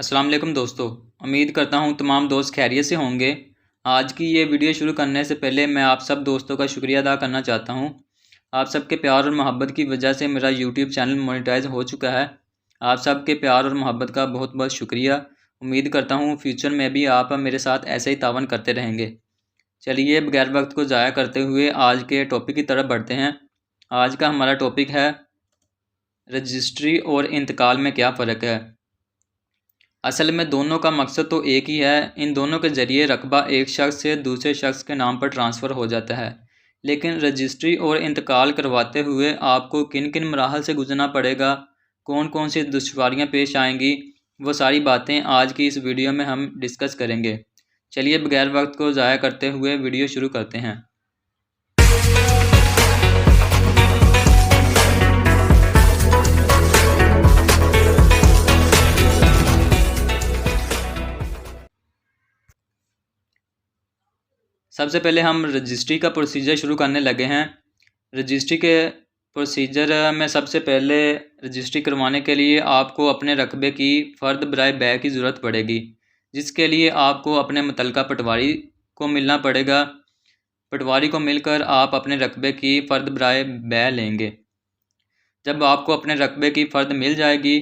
अस्सलाम वालेकुम दोस्तों। उम्मीद करता हूँ तमाम दोस्त खैरियत से होंगे। आज की ये वीडियो शुरू करने से पहले मैं आप सब दोस्तों का शुक्रिया अदा करना चाहता हूँ। आप सबके प्यार और मोहब्बत की वजह से मेरा यूट्यूब चैनल मोनेटाइज हो चुका है। आप सबके प्यार और मोहब्बत का बहुत बहुत शुक्रिया। उम्मीद करता हूँ फ्यूचर में भी आप मेरे साथ ऐसे ही तावन करते रहेंगे। चलिए बगैर वक्त को ज़ाया करते हुए आज के टॉपिक की तरफ बढ़ते हैं। आज का हमारा टॉपिक है रजिस्ट्री और इंतकाल में क्या फ़र्क है। असल में दोनों का मकसद तो एक ही है। इन दोनों के ज़रिए रकबा एक शख्स से दूसरे शख्स के नाम पर ट्रांसफ़र हो जाता है। लेकिन रजिस्ट्री और इंतकाल करवाते हुए आपको किन किन मराहल से गुजरना पड़ेगा, कौन कौन सी दुश्वारियां पेश आएंगी, वो सारी बातें आज की इस वीडियो में हम डिस्कस करेंगे। चलिए बगैर वक्त को ज़ाया करते हुए वीडियो शुरू करते हैं। सबसे पहले हम रजिस्ट्री का प्रोसीजर शुरू करने लगे हैं। रजिस्ट्री के प्रोसीजर में सबसे पहले रजिस्ट्री करवाने के लिए आपको अपने रकबे की फ़र्द बराए बै की ज़रूरत पड़ेगी, जिसके लिए आपको अपने मुतल्लिका पटवारी को मिलना पड़ेगा। पटवारी को मिलकर आप अपने रकबे की फ़र्द बराए बै लेंगे। जब आपको अपने रकबे की फ़र्द मिल जाएगी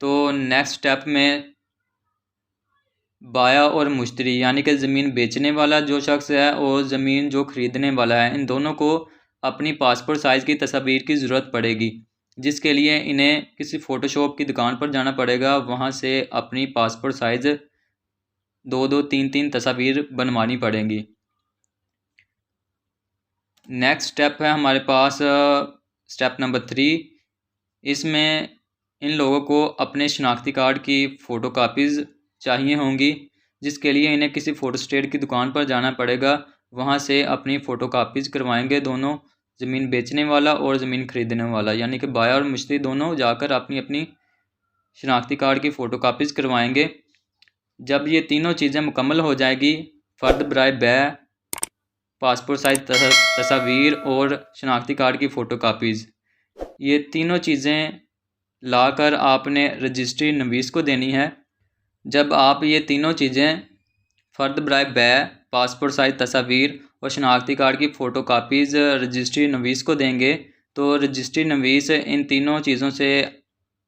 तो नेक्स्ट स्टेप में बाया और मुश्तरी यानी कि ज़मीन बेचने वाला जो शख्स है और ज़मीन जो ख़रीदने वाला है, इन दोनों को अपनी पासपोर्ट साइज़ की तस्वीर की ज़रूरत पड़ेगी, जिसके लिए इन्हें किसी फ़ोटोशॉप की दुकान पर जाना पड़ेगा। वहाँ से अपनी पासपोर्ट साइज़ 2-2, 3-3 तस्वीर बनवानी पड़ेंगी। नेक्स्ट स्टेप है हमारे पास स्टेप नंबर 3। इसमें इन लोगों को अपने शनाख्ती कार्ड की फ़ोटो कापीज़ चाहिए होंगी, जिसके लिए इन्हें किसी फ़ोटो स्टेट की दुकान पर जाना पड़ेगा। वहाँ से अपनी फ़ोटो कापीज़ करवाएंगे दोनों, ज़मीन बेचने वाला और ज़मीन ख़रीदने वाला, यानी कि बाया और मुश्तरी दोनों जाकर अपनी अपनी शनाख्ती कार्ड की फ़ोटो कापीज़ करवाएंगे। जब ये तीनों चीज़ें मुकम्मल हो जाएगी, फ़र्द बराए बै, पासपोर्ट साइज़ तस्वीर और शनाख्ती कार्ड की फ़ोटो कापीज़, ये तीनों चीज़ें लाकर आपने रजिस्ट्री नवीस को देनी है। जब आप ये तीनों चीज़ें फ़र्द बराए बै, पासपोर्ट साइज़ तस्वीर और शनाख्ती कार्ड की फ़ोटो कापीज़ रजिस्ट्री नवीस को देंगे तो रजिस्ट्री नवीस इन तीनों चीज़ों से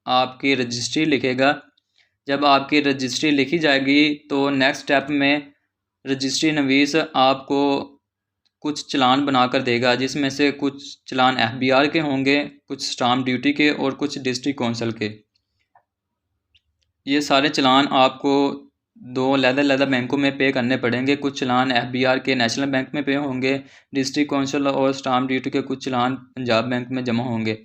आपकी रजिस्ट्री लिखेगा। जब आपकी रजिस्ट्री लिखी जाएगी तो नेक्स्ट स्टेप में रजिस्ट्री नवीस आपको कुछ चलान बनाकर देगा, जिसमें से कुछ चलान FBR के होंगे, कुछ स्टाम्प ड्यूटी के और कुछ डिस्ट्रिक्ट कौंसल के। ये सारे चलान आपको 2 अलग-अलग बैंकों में पे करने पड़ेंगे। कुछ चलान FBR के नेशनल बैंक में पे होंगे, डिस्ट्रिक्ट कौंसल और स्टाम्प ड्यूटी के कुछ चलान पंजाब बैंक में जमा होंगे।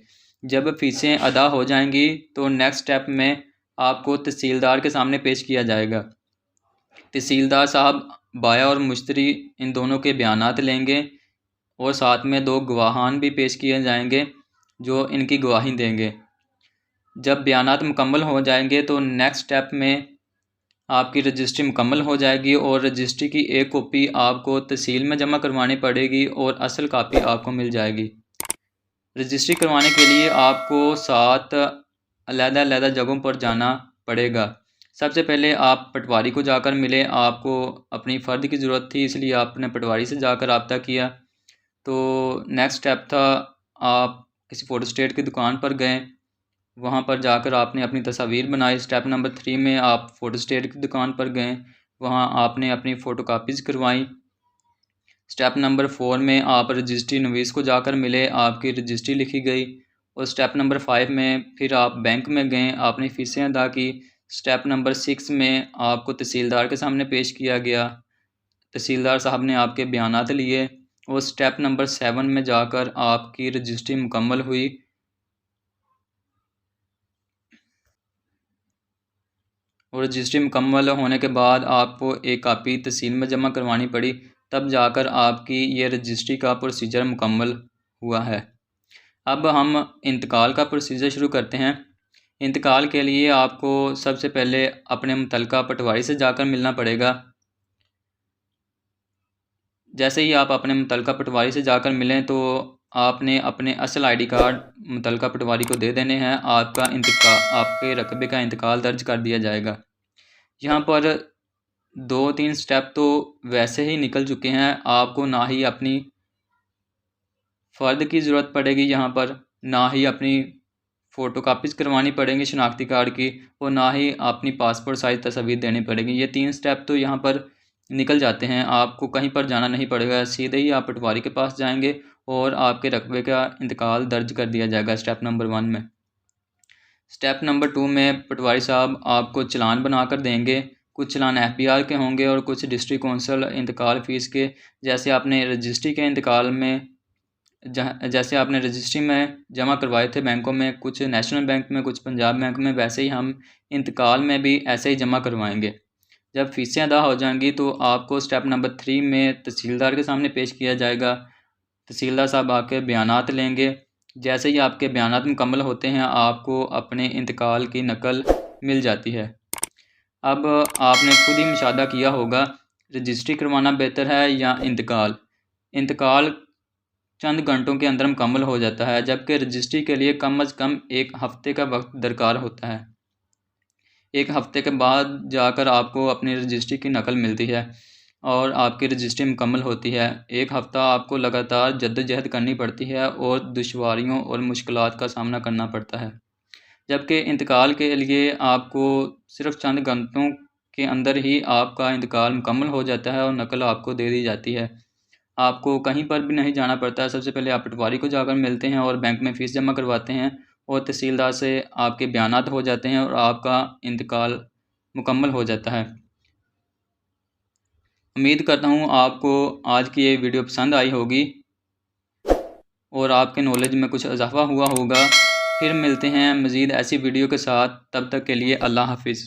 जब फ़ीसें अदा हो जाएंगी तो नेक्स्ट स्टेप में आपको तहसीलदार के सामने पेश किया जाएगा। तहसीलदार साहब बाया और मुश्तरी इन दोनों के बयानात लेंगे और साथ में 2 गवाहान भी पेश किए जाएंगे जो इनकी गवाही देंगे। जब बयानात मुकम्मल हो जाएंगे तो नेक्स्ट स्टेप में आपकी रजिस्ट्री मुकम्मल हो जाएगी और रजिस्ट्री की एक कॉपी आपको तहसील में जमा करवानी पड़ेगी और असल कापी आपको मिल जाएगी। रजिस्ट्री करवाने के लिए आपको 7 अलग-अलग जगहों पर जाना पड़ेगा। सबसे पहले आप पटवारी को जाकर मिले। आपको अपनी फ़र्द की ज़रूरत थी, इसलिए आपने पटवारी से जाकर रब्ता किया। तो नेक्स्ट स्टेप था आप किसी फ़ोटो स्टेट की दुकान पर गए, वहाँ पर जाकर आपने अपनी तस्वीर बनाई। स्टेप नंबर 3 में आप फ़ोटो स्टेट की दुकान पर गए, वहाँ आपने अपनी फ़ोटो कापीज़ करवाई। स्टेप नंबर 4 में आप रजिस्ट्री नवीस को जाकर मिले, आपकी रजिस्ट्री लिखी गई। और स्टेप नंबर 5 में फिर आप बैंक में गए, आपने फ़ीसें अदा की। स्टेप नंबर 6 में आपको तहसीलदार के सामने पेश किया गया, तहसीलदार साहब ने आपके बयानात लिए। और स्टेप नंबर 7 में जाकर आपकी रजिस्ट्री मुकम्मल हुई। और रजिस्ट्री मुकम्मल होने के बाद आपको एक कापी तहसील में जमा करवानी पड़ी, तब जाकर आपकी ये रजिस्ट्री का प्रोसीजर मुकम्मल हुआ है। अब हम इंतकाल का प्रोसीजर शुरू करते हैं। इंतकाल के लिए आपको सबसे पहले अपने मुतल्लिका पटवारी से जाकर मिलना पड़ेगा। जैसे ही आप अपने मुतल्लिका पटवारी से जाकर मिलें तो आपने अपने असल ID कार्ड मुतल्लिका पटवारी को दे देने हैं। आपके रकबे का इंतकाल दर्ज कर दिया जाएगा। यहाँ पर 2-3 स्टेप तो वैसे ही निकल चुके हैं, आपको ना ही अपनी फ़र्द की ज़रूरत पड़ेगी यहाँ पर, ना ही अपनी फ़ोटोकॉपीज़ करवानी पड़ेंगी शनाख्ती कार्ड की, और ना ही अपनी पासपोर्ट साइज़ तस्वीर देनी पड़ेगी। ये 3 स्टेप तो यहाँ पर निकल जाते हैं, आपको कहीं पर जाना नहीं पड़ेगा, सीधे ही आप पटवारी के पास जाएंगे और आपके रकबे का इंतकाल दर्ज कर दिया जाएगा स्टेप नंबर 1 में। स्टेप नंबर 2 में पटवारी साहब आपको चालान बना कर देंगे। कुछ चालान FBR के होंगे और कुछ डिस्ट्रिक्ट कौंसल इंतकाल फ़ीस के। जैसे आपने रजिस्ट्री के इंतकाल में जैसे आपने रजिस्ट्री में जमा करवाए थे बैंकों में, कुछ नेशनल बैंक में, कुछ पंजाब बैंक में, वैसे ही हम इंतकाल में भी ऐसे ही जमा करवाएंगे। जब फ़ीसें अदा हो जाएंगी तो आपको स्टेप नंबर 3 में तहसीलदार के सामने पेश किया जाएगा। तहसीलदार साहब आपके बयानात लेंगे। जैसे ही आपके बयानात मुकम्मल होते हैं, आपको अपने इंतकाल की नकल मिल जाती है। अब आपने खुद ही मुशाहदा किया होगा, रजिस्ट्री करवाना बेहतर है या इंतकाल। इंतकाल चंद घंटों के अंदर मुकम्मल हो जाता है, जबकि रजिस्ट्री के लिए कम अज़ कम 1 हफ़्ते का वक्त दरकार होता है। 1 हफ़्ते के बाद जाकर आपको अपनी रजिस्ट्री की नकल मिलती है और आपकी रजिस्ट्री मुकम्मल होती है। 1 हफ़्ता आपको लगातार जद्दोजहद करनी पड़ती है और दुश्वारियों और मुश्किलात का सामना करना पड़ता है। जबकि इंतकाल के लिए आपको सिर्फ़ चंद घंटों के अंदर ही आपका इंतकाल मुकम्मल हो जाता है और नकल आपको दे दी जाती है। आपको कहीं पर भी नहीं जाना पड़ता है। सबसे पहले आप पटवारी को जाकर मिलते हैं और बैंक में फ़ीस जमा करवाते हैं और तहसीलदार से आपके बयानात हो जाते हैं और आपका इंतकाल मुकम्मल हो जाता है। उम्मीद करता हूँ आपको आज की ये वीडियो पसंद आई होगी और आपके नॉलेज में कुछ इजाफ़ा हुआ होगा। फिर मिलते हैं मज़ीद ऐसी वीडियो के साथ, तब तक के लिए अल्लाह हाफ़िज़।